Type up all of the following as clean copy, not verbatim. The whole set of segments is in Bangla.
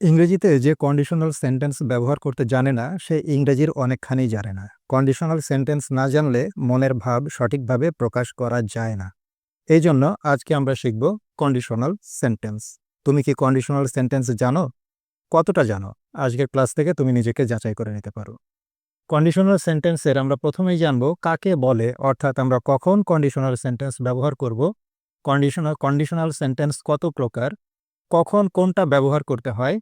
ইংরেজিতে যে কন্ডিশনাল সেন্টেন্স ব্যবহার করতে জানে না সে ইংরেজির অনেকখানি জানে না। কন্ডিশনাল সেন্টেন্স না জানলে মনের ভাব সঠিকভাবে প্রকাশ করা যায় না। এই জন্য আজকে আমরা শিখব কন্ডিশনাল সেন্টেন্স। তুমি কি কন্ডিশনাল সেন্টেন্স জানো? কতটা জানো? আজকের ক্লাস থেকে তুমি নিজেকে যাচাই করে নিতে পারো। কন্ডিশনাল সেন্টেন্সের আমরা প্রথমেই জানব কাকে বলে, অর্থাৎ আমরা কখন কন্ডিশনাল সেন্টেন্স ব্যবহার করব, কন্ডিশনাল সেন্টেন্স কত প্রকার, কখন কোনটা ব্যবহার করতে হয়,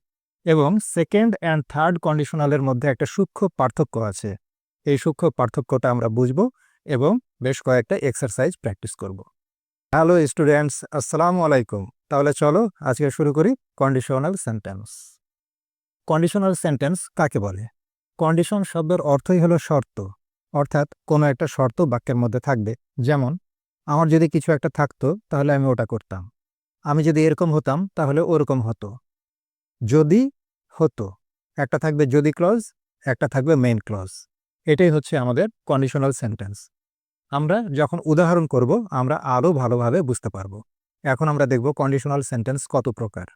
এবং সেকেন্ড অ্যান্ড থার্ড কন্ডিশনালের মধ্যে একটা সূক্ষ্ম পার্থক্য আছে। এই সূক্ষ্ম পার্থক্যটা আমরা বুঝব এবং বেশ কয়েকটা এক্সারসাইজ প্র্যাকটিস করব। হ্যালো স্টুডেন্টস, আসসালামু আলাইকুম। তাহলে চলো আজকে শুরু করি কন্ডিশনাল সেন্টেন্স। কন্ডিশনাল সেন্টেন্স কাকে বলে? কন্ডিশন শব্দের অর্থই হলো শর্ত, অর্থাৎ কোনো একটা শর্ত বাক্যের মধ্যে থাকবে। যেমন, আমার যদি কিছু একটা থাকতো তাহলে আমি ওটা করতাম, আমি যদি এরকম হতাম তাহলে ওরকম হতো, যদি হতো। একটা থাকবে যদি ক্লজ, একটা থাকবে মেইন ক্লজ। এটাই হচ্ছে আমাদের কন্ডিশনাল সেন্টেন্স। আমরা যখন উদাহরণ করব আমরা আরও ভালোভাবে বুঝতে পারব। এখন আমরা দেখব কন্ডিশনাল সেন্টেন্স কত প্রকার।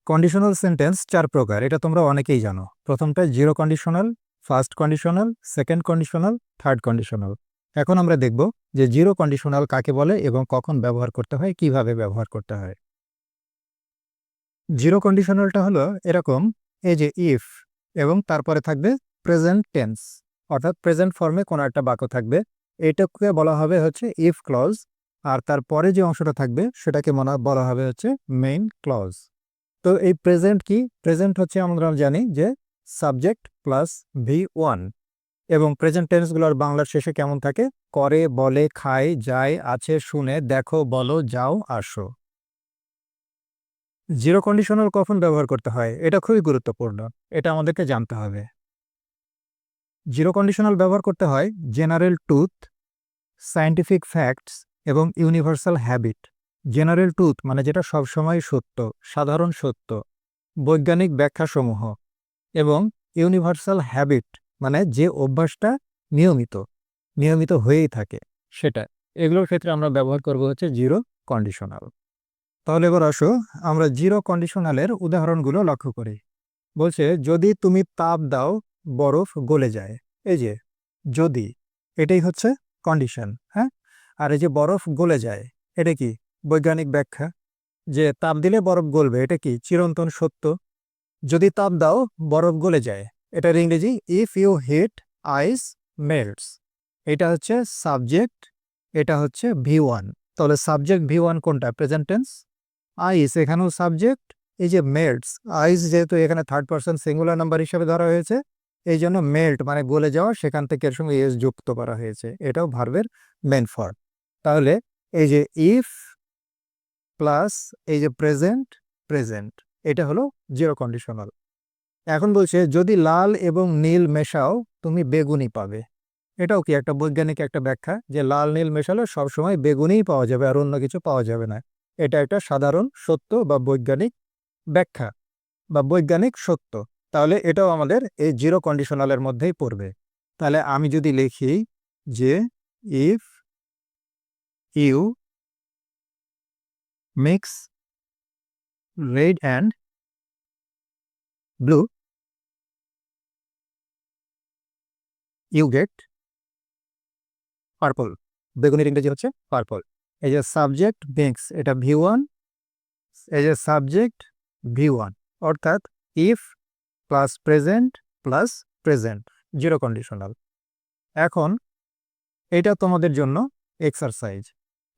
কন্ডিশনাল সেন্টেন্স 4 প্রকার, এটা তোমরা অনেকেই জানো। প্রথমটা zero conditional, first conditional, second conditional, third conditional. এখন আমরা দেখব যে জিরো কন্ডিশনাল কাকে বলে এবং কখন ব্যবহার করতে হয়, কিভাবে ব্যবহার করতে হয়। জিরো কন্ডিশনালটা হলো এরকম, এই যে ইফ এবং তারপরে থাকবে প্রেজেন্ট টেন্স, অর্থাৎ প্রেজেন্ট ফর্মে কোনো একটা বাক্য থাকবে, এটাকে বলা হবে হচ্ছে ইফ ক্লজ। আর তারপরে যে অংশটা থাকবে সেটাকে বলা হবে হচ্ছে মেইন ক্লজ। তো এই প্রেজেন্ট কি? প্রেজেন্ট হচ্ছে আমরা জানি যে সাবজেক্ট প্লাস V1, এবং প্রেজেন্ট টেন্সগুলোর বাংলার শেষে কেমন থাকে? করে, বলে, খায়, যায়, আছে, শুনে, দেখো, বলো, যাও, আসো। জিরো কন্ডিশনাল কখন ব্যবহার করতে হয় এটা খুবই গুরুত্বপূর্ণ, এটা আমাদেরকে জানতে হবে। জিরো কন্ডিশনাল ব্যবহার করতে হয় জেনারেল ট্রুথ, সায়েন্টিফিক ফ্যাক্টস এবং ইউনিভার্সাল হ্যাবিট। জেনারেল ট্রুথ মানে যেটা সবসময় সত্য, সাধারণ সত্য, বৈজ্ঞানিক ব্যাখ্যাসমূহ, এবং ইউনিভার্সাল হ্যাবিট মানে যে অভ্যাসটা নিয়মিত নিয়মিত হয়েই থাকে সেটা। এগুলোর ক্ষেত্রে আমরা ব্যবহার করব হচ্ছে জিরো কন্ডিশনাল। তাহলে এবার আসো আমরা জিরো কন্ডিশনালের উদাহরণগুলো লক্ষ্য করি। বলছে, যদি তুমি তাপ দাও বরফ গলে যায়। এই যে যদি, এটাই হচ্ছে কন্ডিশন, হ্যাঁ। আর এই যে বরফ গলে যায়, এটা কি? বৈজ্ঞানিক ব্যাখ্যা, যে তাপ দিলে বরফ গলবে, এটা কি? চিরন্তন সত্য। যদি তাপ দাও বরফ গলে যায়, এটার ইংরেজি if you heat ice melts. এটা হচ্ছে সাবজেক্ট, এটা হচ্ছে V1। তাহলে সাবজেক্ট V1 কোনটা? Present tense. আইস এখানেও সাবজেক্ট। এই যে মেল্টস, আইস যেহেতু এখানে থার্ড পারসন সিঙ্গুলার নাম্বার হিসেবে ধরা হয়েছে, এই জন্য মেল্ট মানে গলে যাওয়া, সেখান থেকে এর সঙ্গে এস যুক্ত করা হয়েছে, এটাও ভার্বের মেন ফর্ম। তাহলে এই যে ইফ প্লাস এই যে প্রেজেন্ট, প্রেজেন্ট, এটা হলো জিরো কন্ডিশনাল। এখন বলছে, যদি লাল এবং নীল মেশাও তুমি বেগুনি পাবে। এটাও কি একটা বৈজ্ঞানিক একটা ব্যাখ্যা, যে লাল নীল মেশালে সবসময় বেগুনিই পাওয়া যাবে আর অন্য কিছু পাওয়া যাবে না। এটা একটা সাধারণ সত্য বা বৈজ্ঞানিক ব্যাখ্যা বা বৈজ্ঞানিক সত্য। তাহলে এটাও আমাদের এই জিরো কন্ডিশনালের মধ্যেই পড়বে। তাহলে আমি যদি লিখি যে if you mix red and blue you get purple. বেগুনির ইংরেজি হচ্ছে পার্পল। এই যে সাবজেক্ট মিক্স, এটা V1, এই যে সাবজেক্ট V1, অর্থাৎ if plus present plus present, zero conditional. এখন এটা তোমাদের জন্য এক্সারসাইজ।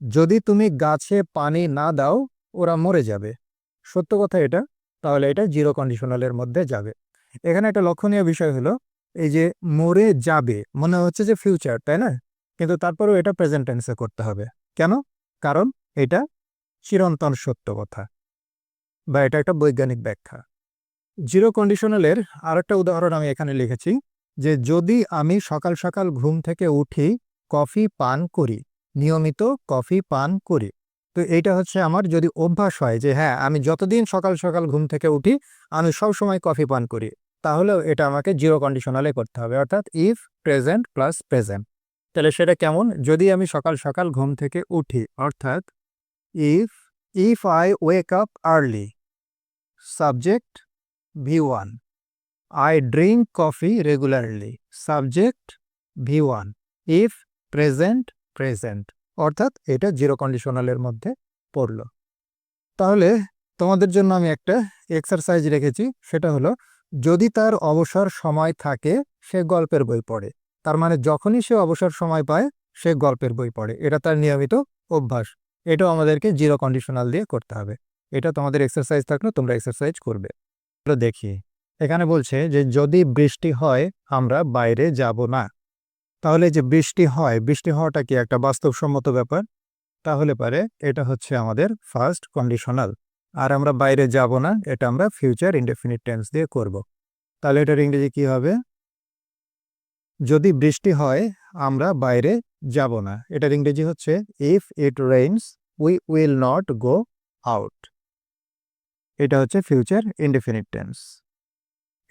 যদি তুমি গাছে পানি না দাও ওরা মরে যাবে, সত্য কথা এটা। তাহলে এটা জিরো কন্ডিশনালের মধ্যে যাবে। এখানে একটা লক্ষণীয় বিষয় হলো, এই যে মরে যাবে মনে হচ্ছে যে ফিউচার, তাই না? কিন্তু তারপরেও এটা প্রেজেন্ট টেন্সে করতে হবে। কেন? কারণ এটা চিরন্তন সত্য কথা, বা এটা একটা বৈজ্ঞানিক ব্যাখ্যা। জিরো কন্ডিশনালের আরেকটা উদাহরণ আমি এখানে লিখেছি, যে যদি আমি সকাল সকাল ঘুম থেকে উঠি কফি পান করি, নিয়মিত কফি পান করি। তো এইটা হচ্ছে আমার যদি অভ্যাস হয় যে হ্যাঁ আমি যতদিন সকাল সকাল ঘুম থেকে উঠি আমি সব সময় কফি পান করি, তাহলেও এটা আমাকে জিরো কন্ডিশনালে করতে হবে, অর্থাৎ ইফ প্রেজেন্ট প্লাস প্রেজেন্ট। তাহলে সেটা কেমন? যদি আমি সকাল সকাল ঘুম থেকে উঠি, অর্থাৎ if if I wake up early, subject V1, I drink coffee regularly, subject V1, if present present, অর্থাৎ এটা জিরো কন্ডিশনালের মধ্যে পড়লো। তাহলে তোমাদের জন্য আমি একটা এক্সারসাইজ রেখেছি, সেটা হলো যদি তার অবসর সময় থাকে সে গল্পের বই পড়ে, তার মানে যখনই সে অবসর সময় পায় সে গল্পের বই পড়ে, এটা তার নিয়মিত অভ্যাস। এটাও আমাদেরকে জিরো কন্ডিশনাল দিয়ে করতে হবে। এটা তোমাদের এক্সারসাইজ থাকলে তোমরা এক্সারসাইজ করবে। দেখি এখানে বলছে যে যদি বৃষ্টি হয় আমরা বাইরে যাব না। তাহলে যে বৃষ্টি হয়, বৃষ্টি হওয়াটা কি একটা বাস্তবসম্মত ব্যাপার? তাহলে পারে এটা হচ্ছে আমাদের ফার্স্ট কন্ডিশনাল। আর আমরা বাইরে যাব না, এটা আমরা ফিউচার ইনডেফিনিট টেন্স দিয়ে করব। তাহলে এটার ইংরেজি কি হবে? যদি বৃষ্টি হয় আমরা বাইরে যাব না, এটার ইংরেজি হচ্ছে if it rains we will not go out. এটা হচ্ছে ফিউচার ইনডেফিনিট টেন্স,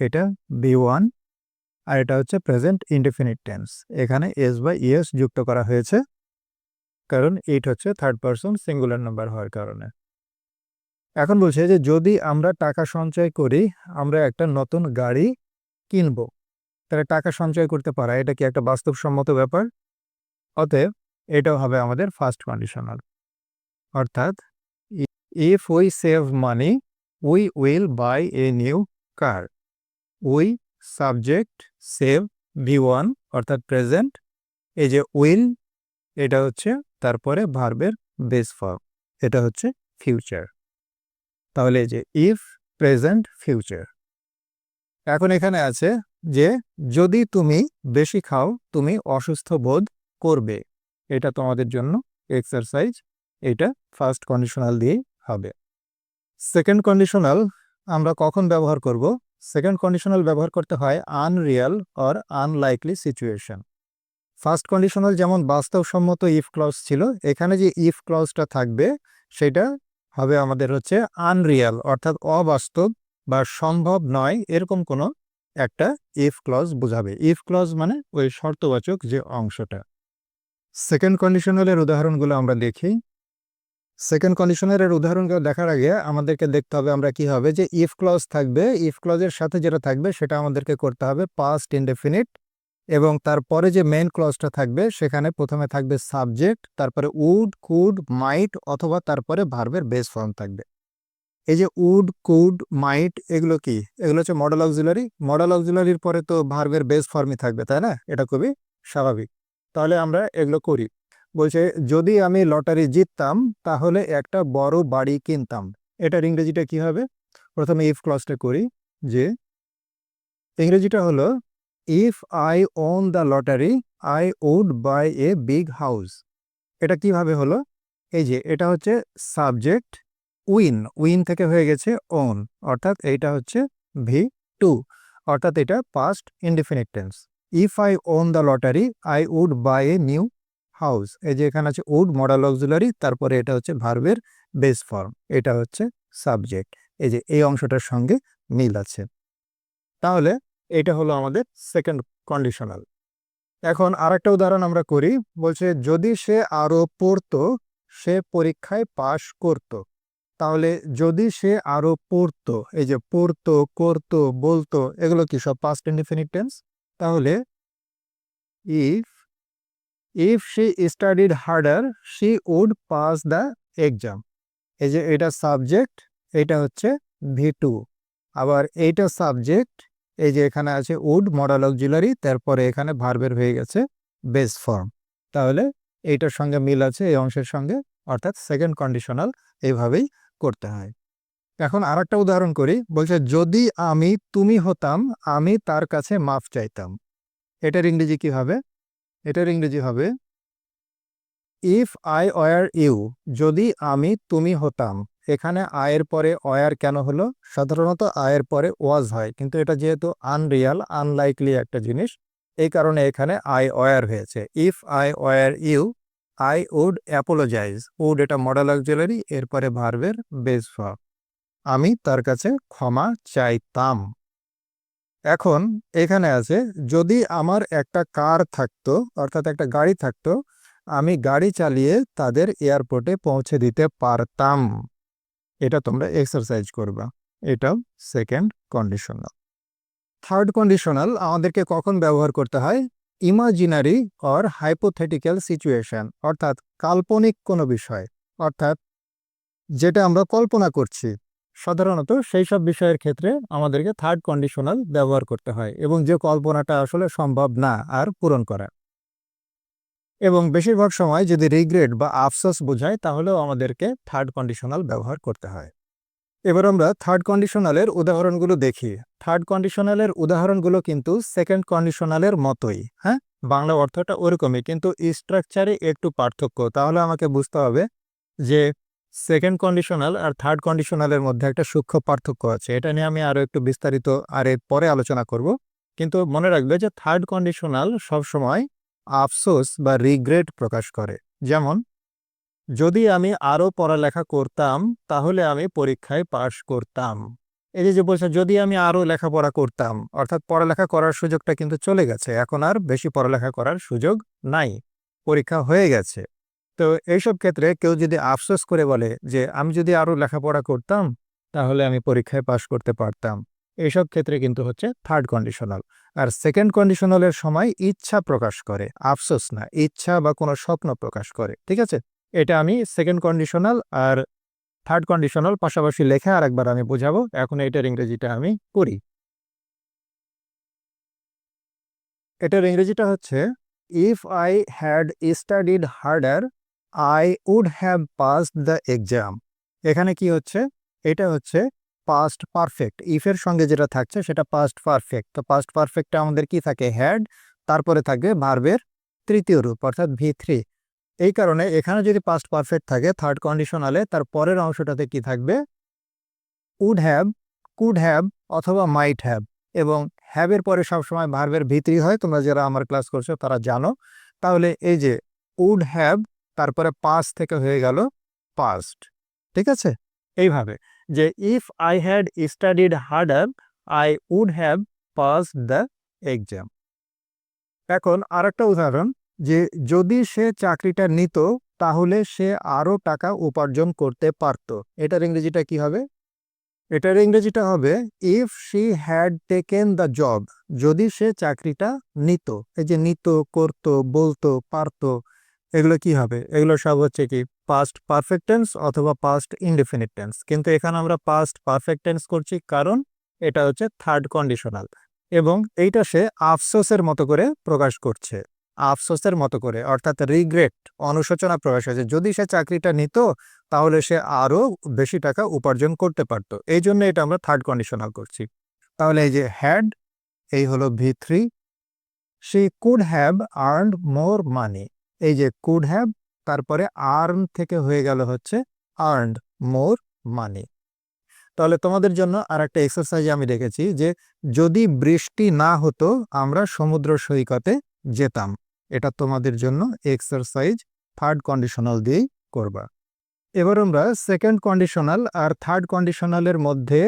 এটা B1, আর এটা হচ্ছে প্রেজেন্ট ইনডেফিনিট টেন্স। এখানে এস বা ইএস যুক্ত করা হয়েছে কারণ ইট হচ্ছে থার্ড পারসন সিঙ্গুলার নাম্বার হওয়ার কারণে। এখন বলছে যে যদি আমরা টাকা সঞ্চয় করি আমরা একটা নতুন গাড়ি কিনব। তাহলে টাকা সঞ্চয় করতে পারা এটা কি একটা বাস্তবসম্মত ব্যাপার? অতএব এটাও হবে আমাদের ফার্স্ট কন্ডিশনাল, অর্থাৎ if we save money we will buy a new car. We subject save V1 অর্থাৎ প্রেজেন্ট, এই যে উইল এটা হচ্ছে তারপরে ভার্বের বেস ফর্ম, এটা হচ্ছে ফিউচার। তাহলে এই যে ইফ প্রেজেন্ট ফিউচার। এখন এখানে আছে যে যদি তুমি বেশি খাও তুমি অসুস্থ বোধ করবে, এটা তোমাদের জন্য এক্সারসাইজ, এটা ফার্স্ট কন্ডিশনাল দিয়ে হবে। সেকেন্ড কন্ডিশনাল আমরা কখন ব্যবহার করব? সেকেন্ড কন্ডিশনাল ব্যবহার করতে হয় unreal or unlikely situation. First conditional যেমন বাস্তবসম্মত ইফ ক্লজ ছিল, এখানে যে ইফ ক্লজটা থাকবে সেটা হবে আমাদের হচ্ছে আনরিয়াল, অর্থাৎ অবাস্তব বা সম্ভব নয় এরকম কোনো একটা ইফ ক্লজ বোঝাবে। ইফ ক্লজ মানে ওই শর্তবাচক যে অংশটা। সেকেন্ড কন্ডিশনালের উদাহরণগুলো আমরা দেখি। সেকেন্ড কন্ডিশনালের উদাহরণগুলো দেখার আগে আমাদেরকে দেখতে হবে আমরা কি হবে যে ইফ ক্লজ থাকবে, ইফ ক্লজের সাথে যেটা থাকবে সেটা আমাদেরকে করতে হবে পাস্ট ইনডেফিনিট, এবং তারপরে যে মেইন ক্লজটা থাকবে সেখানে প্রথমে থাকবে সাবজেক্ট, তারপরে উড কুড মাইট অথবা তারপরে ভার্বের বেস ফর্ম থাকবে। এই যে উড কুড মাইট এগুলো কি? এগুলো হচ্ছে মডেল অক্সিলারি। মডেল অক্সিলারির পরে তো ভার্বের বেস ফর্মই থাকবে, তাই না? এটা খুবই স্বাভাবিক। তাহলে আমরা এগুলো করি। বলছে যদি আমি লটারি জিততাম তাহলে একটা বড় বাড়ি কিনতাম, এটার ইংরেজিটা কি হবে? প্রথমে ইফ ক্লজটা করি, যে ইংরেজিটা হলো if I won the lottery I would buy a big house. এটা কিভাবে হলো? এই যে এটা হচ্ছে সাবজেক্ট উইন, উইন থেকে হয়ে গেছে ওন, অর্থাৎ এইটা হচ্ছে V2, অর্থাৎ এটা past indefinite tense. If I won the lottery I would buy a new house, এই যে এখানে আছে উড মডেল অক্সিলারি, তারপরে এটা হচ্ছে ভার্বের বেস ফর্ম, এটা হচ্ছে সাবজেক্ট। এই যে এই অংশটার সঙ্গে মিল আছে। তাহলে এটা হলো আমাদের সেকেন্ড কন্ডিশনাল। এখন আরেকটা উদাহরণ আমরা করি। বলছে যদি সে আরো পড়তো সে পরীক্ষায় পাশ করত। তাহলে যদি সে আরো পড়তো, এই যে পড়তো করতো বলতো এগুলো কি সব পাস্ট ইনডেফিনিট টেন্স। তাহলে if if she studied harder she would pass the exam, এই যে এটা সাবজেক্ট, এটা হচ্ছে V2, আবার এইটা সাবজেক্ট, এই যে এখানে আছে উড মডেল অক্সিলারি, তারপরে এখানে ভার্বের হয়ে গেছে বেস ফর্ম। তাহলে এইটার সঙ্গে মিল আছে এই অংশের সঙ্গে, অর্থাৎ সেকেন্ড কন্ডিশনাল এইভাবেই করতে হয়। এখন আরেকটা উদাহরণ করি। বলছে যদি আমি তুমি হতাম আমি তার কাছে মাফ চাইতাম, এটার ইংরেজি কি হবে? এটার ইংরেজি হবে ইফ আই ওয়ার ইউ, যদি আমি তুমি হতাম। এখানে আয়ের পরে ওয়ার কেন হলো? সাধারণত আয়ের পরে ওয়াজ হয়, কিন্তু এটা যেহেতু আনরিয়াল আনলাইকলি একটা জিনিস, এই কারণে এখানে আই ওয়ার হয়েছে। If I were you I would apologise, would এটা মডেল অক্সিলারি, এরপরে ভার্বের বেস ফর্ম, আমি তার কাছে ক্ষমা চাইতাম। এখন এখানে আছে যদি আমার একটা কার থাকতো, অর্থাৎ একটা গাড়ি থাকতো, আমি গাড়ি চালিয়ে তাদের এয়ারপোর্টে পৌঁছে দিতে পারতাম। এটা তোমরা এক্সারসাইজ করবা। এটাও সেকেন্ড কন্ডিশনাল। থার্ড কন্ডিশনাল আমাদেরকে কখন ব্যবহার করতে হয়? ইমাজিনারি অর হাইপোথেটিক্যাল সিচুয়েশন, অর্থাৎ কাল্পনিক কোনো বিষয়, অর্থাৎ যেটা আমরা কল্পনা করছি, সাধারণত সেই সব বিষয়ের ক্ষেত্রে আমাদেরকে থার্ড কন্ডিশনাল ব্যবহার করতে হয়, এবং যে কল্পনাটা আসলে সম্ভব না আর পূরণ করা। এবং বেশিরভাগ সময় যদি রিগ্রেট বা আফসোস বোঝায়, তাহলেও আমাদেরকে থার্ড কন্ডিশনাল ব্যবহার করতে হয়। এবার আমরা থার্ড কন্ডিশনালের উদাহরণগুলো দেখি। থার্ড কন্ডিশনালের উদাহরণগুলো কিন্তু সেকেন্ড কন্ডিশনালের মতোই, হ্যাঁ, বাংলা অর্থটা ওরকমই, কিন্তু স্ট্রাকচারে একটু পার্থক্য। তাহলে আমাকে বুঝতে হবে যে সেকেন্ড কন্ডিশনাল আর থার্ড কন্ডিশনালের মধ্যে একটা সূক্ষ্ম পার্থক্য আছে। এটা নিয়ে আমি আরও একটু বিস্তারিত আর এর পরে আলোচনা করব। কিন্তু মনে রাখবে যে থার্ড কন্ডিশনাল সবসময় আফসোস বা রিগ্রেট প্রকাশ করে। যেমন, যদি আমি আরও পড়ালেখা করতাম তাহলে আমি পরীক্ষায় পাশ করতাম। এই যে বলছে যদি আমি আরও লেখাপড়া করতাম, অর্থাৎ পড়ালেখা করার সুযোগটা কিন্তু চলে গেছে, এখন আর বেশি পড়ালেখা করার সুযোগ নাই, পরীক্ষা হয়ে গেছে। তো এইসব ক্ষেত্রে কেউ যদি আফসোস করে বলে যে আমি যদি আরও লেখাপড়া করতাম তাহলে আমি পরীক্ষায় পাশ করতে পারতাম, এইসব ক্ষেত্রে কিন্তু হচ্ছে থার্ড কন্ডিশনাল। আর সেকেন্ড কন্ডিশনালের সময় ইচ্ছা প্রকাশ করে, আফসোস না, ইচ্ছা বা কোনো স্বপ্ন প্রকাশ করে। ঠিক আছে, এটা আমি সেকেন্ড কন্ডিশনাল আর থার্ড কন্ডিশনাল পাশাপাশি লেখা আর একবার আমি বোঝাবো। এখন এটার ইংরেজিটা আমি করি। এটার ইংরেজিটা হচ্ছে, if I had studied harder I would have passed the exam. এখানে কি হচ্ছে? এটা হচ্ছে পাস্ট পারফেক্ট। ইফের সঙ্গে যেটা থাকছে সেটা পাস্ট পারফেক্ট। তো পাস্ট পারফেক্টটা আমাদের কি থাকে? হ্যাড, তারপরে থাকবে ভার্বের তৃতীয় রূপ অর্থাৎ V3। এই কারণে এখানে যদি পাস্ট পারফেক্ট থাকে থার্ড কন্ডিশনালে, তার পরের অংশটাতে কি থাকবে? উড হ্যাভ, কুড হ্যাভ অথবা মাইট হ্যাভ। এবং হ্যাভের পরে সবসময় ভার্বের V3 হয়, তোমরা যারা আমার ক্লাস করছো তারা জানো। তাহলে এই যে উড হ্যাভ, তারপরে পাস্ট থেকে হয়ে গেল পাস্ট। ঠিক আছে, এইভাবে যে if I had studied harder I would have passed the exam. এখন আরেকটা উদাহরণ, যে যদি সে চাকরিটা নিত তাহলে সে আরও টাকা উপার্জন করতে পারত। এটার ইংরেজিটা কি হবে? এটার ইংরেজিটা হবে if she had taken the job. যদি সে চাকরিটা নিত, এই যে নিত, করত, বলতো, পারত, এগুলো কি হবে? এগুলো সব হচ্ছে কি পাস্ট পারফেক্ট টেন্স অথবা পাস্ট ইনডেফিনিট টেন্স। কিন্তু এখানে আমরা পাস্ট পারফেক্ট টেন্স করছি কারণ এটা হচ্ছে থার্ড কন্ডিশনাল, এবং এইটা সে আফসোসের মতো করে প্রকাশ করছে, আফসোসের মতো করে, অর্থাৎ রিগ্রেট, অনুশোচনা প্রকাশ হয়েছে। যদি সে চাকরিটা নিত তাহলে সে আরও বেশি টাকা উপার্জন করতে পারত, এই জন্য এটা আমরা থার্ড কন্ডিশনাল করছি। তাহলে এই যে হ্যাড, এই হলো V3, she could have earned more money. এই যে কুড হ্যাভ, তারপরে আর্ন থেকে হয়ে গেল হচ্ছে আর্নড মোর মানি। তাহলে তোমাদের জন্য আর একটা এক্সারসাইজ আমি রেখেছি, যে যদি বৃষ্টি না হতো আমরা সমুদ্র সৈকতে যেতাম। এটা তোমাদের জন্য এক্সারসাইজ থার্ড কন্ডিশনাল দিয়েই করবা। এবার আমরা সেকেন্ড কন্ডিশনাল আর থার্ড কন্ডিশনালের মধ্যে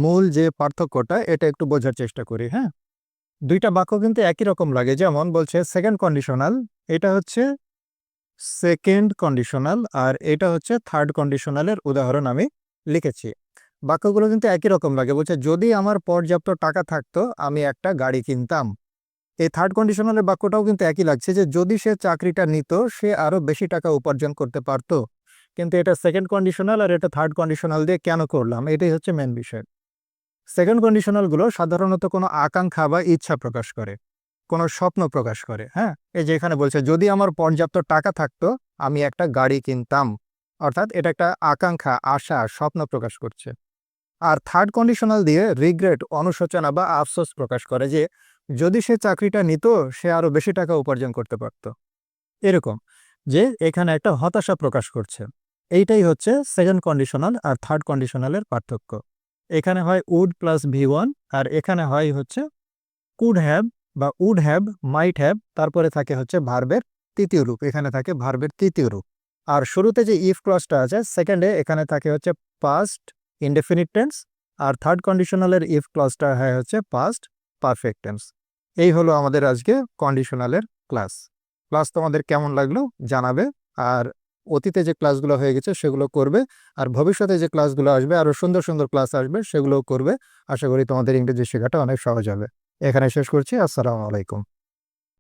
মূল যে পার্থক্যটা এটা একটু বোঝার চেষ্টা করি। হ্যাঁ, দুইটা বাক্য কিন্তু একই রকম লাগে। যেমন বলছে সেকেন্ড কন্ডিশনাল, এটা হচ্ছে সেকেন্ড কন্ডিশনাল, আর এটা হচ্ছে থার্ড কন্ডিশনালের উদাহরণ আমি লিখেছি। বাক্যগুলো কিন্তু একই রকম লাগে। বলছে যদি আমার পর্যাপ্ত টাকা থাকতো আমি একটা গাড়ি কিনতাম। এই থার্ড কন্ডিশনালের বাক্যটাও কিন্তু একই লাগছে, যে যদি সে চাকরিটা নিত সে আরো বেশি টাকা উপার্জন করতে পারত। কিন্তু এটা সেকেন্ড কন্ডিশনাল আর এটা থার্ড কন্ডিশনাল দিয়ে কেন করলাম, এটাই হচ্ছে মেন বিষয়। সেকেন্ড কন্ডিশনালগুলো সাধারণত কোনো আকাঙ্ক্ষা বা ইচ্ছা প্রকাশ করে, কোনো স্বপ্ন প্রকাশ করে। হ্যাঁ, এই যে এখানে বলছে যদি আমার পর্যাপ্ত টাকা থাকতো আমি একটা গাড়ি কিনতাম, অর্থাৎ এটা একটা আকাঙ্ক্ষা, আশা, স্বপ্ন প্রকাশ করছে। আর থার্ড কন্ডিশনাল দিয়ে রিগ্রেট, অনুশোচনা বা আফসোস প্রকাশ করে, যে যদি সে চাকরিটা নিত সে আরো বেশি টাকা উপার্জন করতে পারত, এরকম, যে এখানে একটা হতাশা প্রকাশ করছে। এইটাই হচ্ছে সেকেন্ড কন্ডিশনাল আর থার্ড কন্ডিশনালের পার্থক্য। এখানে হয় উড প্লাস V1, আর এখানে হয় হচ্ছে কুড হ্যাভ বা উড হ্যাভ, মাইট হ্যাভ, তারপরে থাকে হচ্ছে ভার্বের তৃতীয় রূপ, এখানে থাকে ভার্বের তৃতীয় রূপ। আর শুরুতে যে ইফ ক্লজটা আছে সেকেন্ডে, এখানে থাকে হচ্ছে পাস্ট ইনডেফিনিট টেন্স, আর থার্ড কন্ডিশনালের ইফ ক্লজটা হয় হচ্ছে পাস্ট পারফেক্ট টেন্স। এই হলো আমাদের আজকে কন্ডিশনালের ক্লাস। তোমাদের কেমন লাগলো জানাবে। আর অতীতে যে ক্লাসগুলো হয়ে গেছে সেগুলো করবে, আর ভবিষ্যতে যে ক্লাসগুলো আসবে আরও সুন্দর সুন্দর ক্লাস আসবে সেগুলোও করবে। আশা করি তোমাদের ইংরেজি শেখাটা অনেক সহজ হবে। এখানে শেষ করছি। আসসালামু আলাইকুম।